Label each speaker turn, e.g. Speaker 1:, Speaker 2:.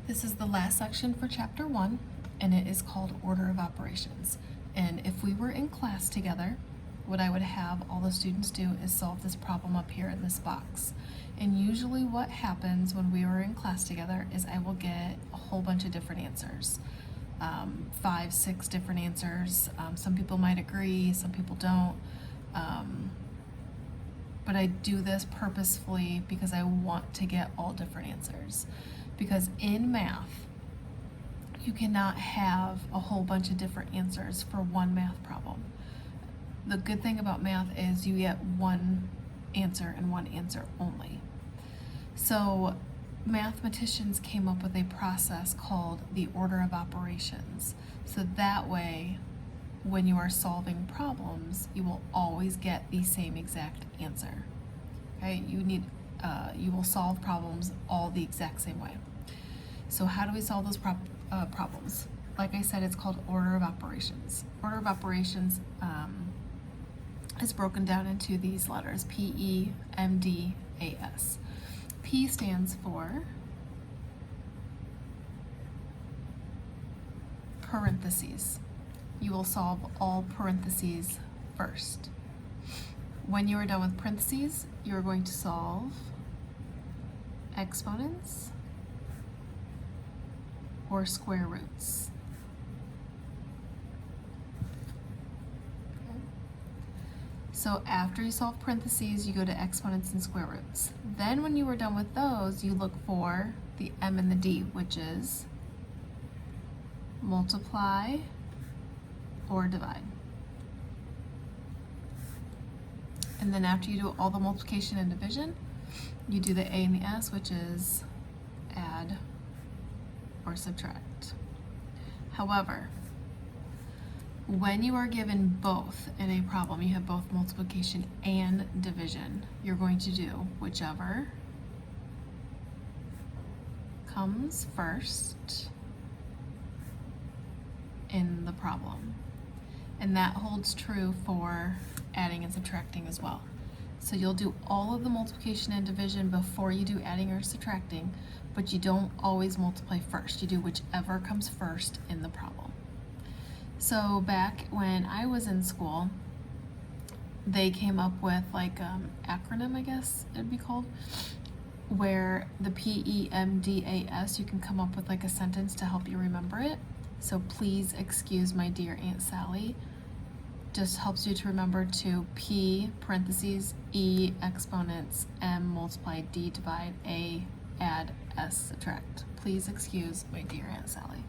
Speaker 1: This is the last section for chapter 1, and it is called Order of Operations. And if we were in class together, what I would have all the students do is solve this problem up here in this box. And usually what happens when we are in class together is I will get a whole bunch of different answers. 5, 6 different answers. Some people might agree, some people don't. But I do this purposefully because I want to get all different answers. Because in math, you cannot have a whole bunch of different answers for one math problem. The good thing about math is you get one answer and one answer only. So mathematicians came up with a process called the order of operations. So that way, when you are solving problems, you will always get the same exact answer. Okay, you will solve problems all the exact same way. So how do we solve those problems? Like I said, it's called order of operations. Order of operations is broken down into these letters: P, E, M, D, A, S. P stands for parentheses. You will solve all parentheses first. When you are done with parentheses, you are going to solve exponents or square roots. Okay. So after you solve parentheses, you go to exponents and square roots. Then when you are done with those, you look for the M and the D, which is multiply or divide. And then after you do all the multiplication and division, you do the A and the S, which is add or subtract. However, when you are given both in a problem, you have both multiplication and division, you're going to do whichever comes first in the problem. And that holds true for adding and subtracting as well. So you'll do all of the multiplication and division before you do adding or subtracting, but you don't always multiply first. You do whichever comes first in the problem. So back when I was in school, they came up with like acronym, I guess it'd be called, where the PEMDAS, you can come up with like a sentence to help you remember it. So please excuse my dear Aunt Sally just helps you to remember to P parentheses, E exponents, M multiply, D divide, A add, S subtract. Please excuse my dear Aunt Sally.